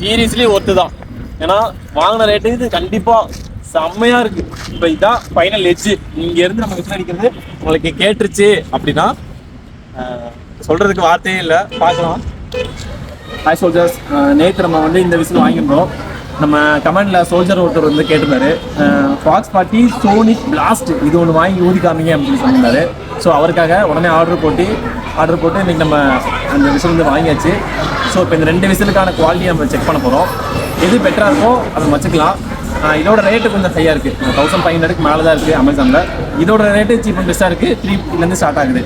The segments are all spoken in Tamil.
சீரியஸ்லி ஒர்த்து தான். ஏன்னா வாங்கின ரேட்டு இது கண்டிப்பா செம்மையா இருக்கு. இப்போ இதான் ஃபைனல் எட்ஜ். இங்க இருந்து நம்ம விசில் அடிக்கிறது உங்களுக்கு கேட்டுருச்சு அப்படின்னா சொல்றதுக்கு வார்த்தையே இல்லை. பார்க்கலாம். ஹாய் சோல்ஜர்ஸ், நேற்று நம்ம வந்து இந்த விசில் வாங்கியிருந்தோம். நம்ம கமெண்ட்ல சோல்ஜர் ஒருத்தர் வந்து கேட்டிருந்தாரு, ஃபாக்ஸ் 40 சோனிக் பிளாஸ்ட் இது ஒன்று வாங்கி ஊதி காமிங்க அப்படின்னு சொல்லியிருந்தாரு. ஸோ அவருக்காக உடனே ஆர்டர் போட்டு இன்னைக்கு நம்ம அந்த விசில் வந்து வாங்கியாச்சு. ஸோ இப்போ இந்த 2 விசிலுக்கான குவாலிட்டி நம்ம செக் பண்ண போகிறோம். எது பெட்டராக இருக்கோ அதை வச்சுக்கலாம். இதோட ரேட்டு கொஞ்சம் ஹையாக இருக்குது, 1500க்கு மேலே தான் இருக்குது அமேசானில். இதோட ரேட்டு சீப் அண்ட் பெஸ்ட்டாக இருக்குது, 350லேருந்து ஸ்டார்ட் ஆகுது.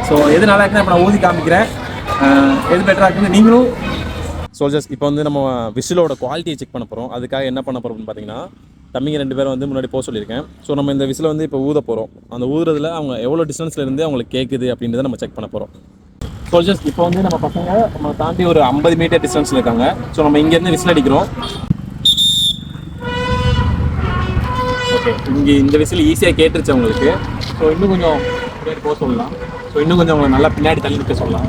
ஸோ எது நல்லா இருக்குன்னு இப்போ நான் ஊதி காமிக்கிறேன். எது பெட்டராக இருக்குன்னு நீங்களும். சோல்ஜர்ஸ், இப்போ வந்து நம்ம விசிலோட குவாலிட்டியை செக் பண்ண போகிறோம். அதுக்காக என்ன பண்ண போகிறோம்னு பார்த்தீங்கன்னா, தம்பிங்க 2 பேரும் வந்து முன்னாடி போக சொல்லியிருக்கேன். ஸோ நம்ம இந்த விசிலை வந்து இப்போ ஊத போகிறோம். அந்த ஊதுறதுல அவங்க எவ்வளோ டிஸ்டன்ஸில் இருந்து அவங்களுக்கு கேட்குது அப்படின்றத நம்ம செக் பண்ண போகிறோம். சோல்ஜர்ஸ், இப்போ வந்து நம்ம பசங்க நம்ம தாண்டி ஒரு 50 மீட்டர் டிஸ்டன்ஸில் இருக்காங்க. ஸோ நம்ம இங்கேருந்து விசில் அடிக்கிறோம். ஓகே, இங்கே இந்த விசில் ஈஸியாக கேட்டுருச்சு அவங்களுக்கு. ஸோ இன்னும் கொஞ்சம் பேர் போக சொல்லலாம். ஸோ இன்னும் கொஞ்சம் அவங்க நல்லா பின்னாடி தள்ளி நிற்க சொல்லலாம்.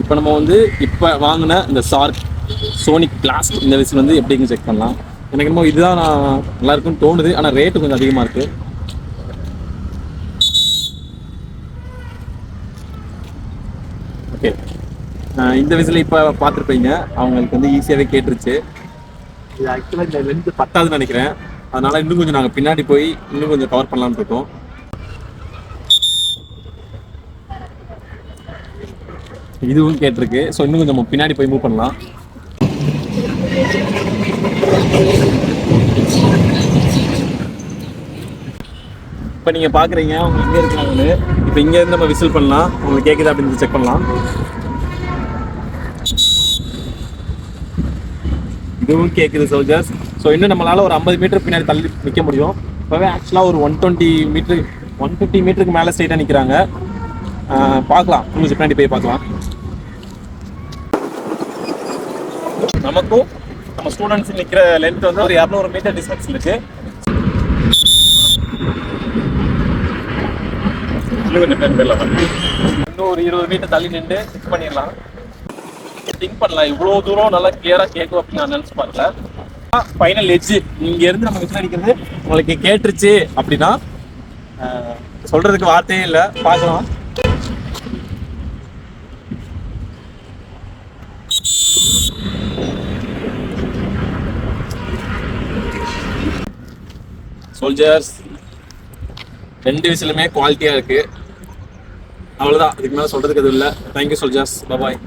இப்போ நம்ம வந்து இப்போ வாங்கின இந்த ஷார்க் சோனிக் பிளாஸ்ட் இந்த விசில் வந்து எப்படின்னு செக் பண்ணலாம். எனக்கு என்னமோ இதுதான் நல்லா இருக்குன்னு தோணுது. ஆனால் ரேட்டு கொஞ்சம் அதிகமாக இருக்குது. ஓகே, இந்த விசில் இப்போ பார்த்துருப்பீங்க, அவங்களுக்கு வந்து ஈஸியாகவே கேட்டுருச்சு. இது ஆக்சுவலாக இந்த லென்த்து 10வது நினைக்கிறேன். அதனால் இன்னும் கொஞ்சம் நாங்கள் பின்னாடி போய் இன்னும் கொஞ்சம் கவர் பண்ணலான்னு இருக்கோம். இதுவும் கேட்டிருக்கு. ஸோ இன்னும் கொஞ்சம் நம்ம பின்னாடி போய் மூவ் பண்ணலாம். இப்போ நீங்கள் பார்க்குறீங்க அவங்க இங்கே இருக்காங்கன்னு. இப்போ இங்கேருந்து நம்ம விசில் பண்ணலாம். உங்களுக்கு கேட்குது அப்படின்னு செக் பண்ணலாம். இதுவும் கேட்குது சோல்ஜர்ஸ். ஸோ இன்னும் நம்மளால் ஒரு 50 மீட்டர் பின்னாடி தள்ளி நிற்க முடியும். இப்போவே ஆக்சுவலாக ஒரு 150 மீட்டருக்கு மேலே ஸ்ட்ரைட்டாக நிற்கிறாங்க. பார்க்கலாம், கொஞ்சம் பின்னாடி போய் பார்க்கலாம். நமக்கும் நம்ம ஸ்டூடெண்ட்ஸ் நிற்கிற லென்த் வந்து ஒரு 200 மீட்டர் டிஸ்டன்ஸ் இருக்கு. இன்னும் ஒரு 20 மீட்டர் தள்ளி நின்று செக் பண்ணிடலாம். திங்க் பண்ணலாம், இவ்வளோ தூரம் நல்லா கிளியராக கேட்கும் அப்படின்னு நான் நினச்சி பார்க்கல. ஃபைனல் எட்ஜ் இங்க இருந்து நம்ம விசில் அடிக்கிறது உங்களுக்கு கேட்டுருச்சு அப்படின்னா சொல்றதுக்கு வார்த்தையே இல்லை. பார்க்கலாம். சோல்ஜர்ஸ், 2 விசிலுமே குவாலிட்டியா இருக்கு. அவ்வளவுதான், இதுக்கு மேல சொல்றதுக்கு எதுவும் இல்லை. தேங்க்யூ சோல்ஜர்ஸ், பாய்.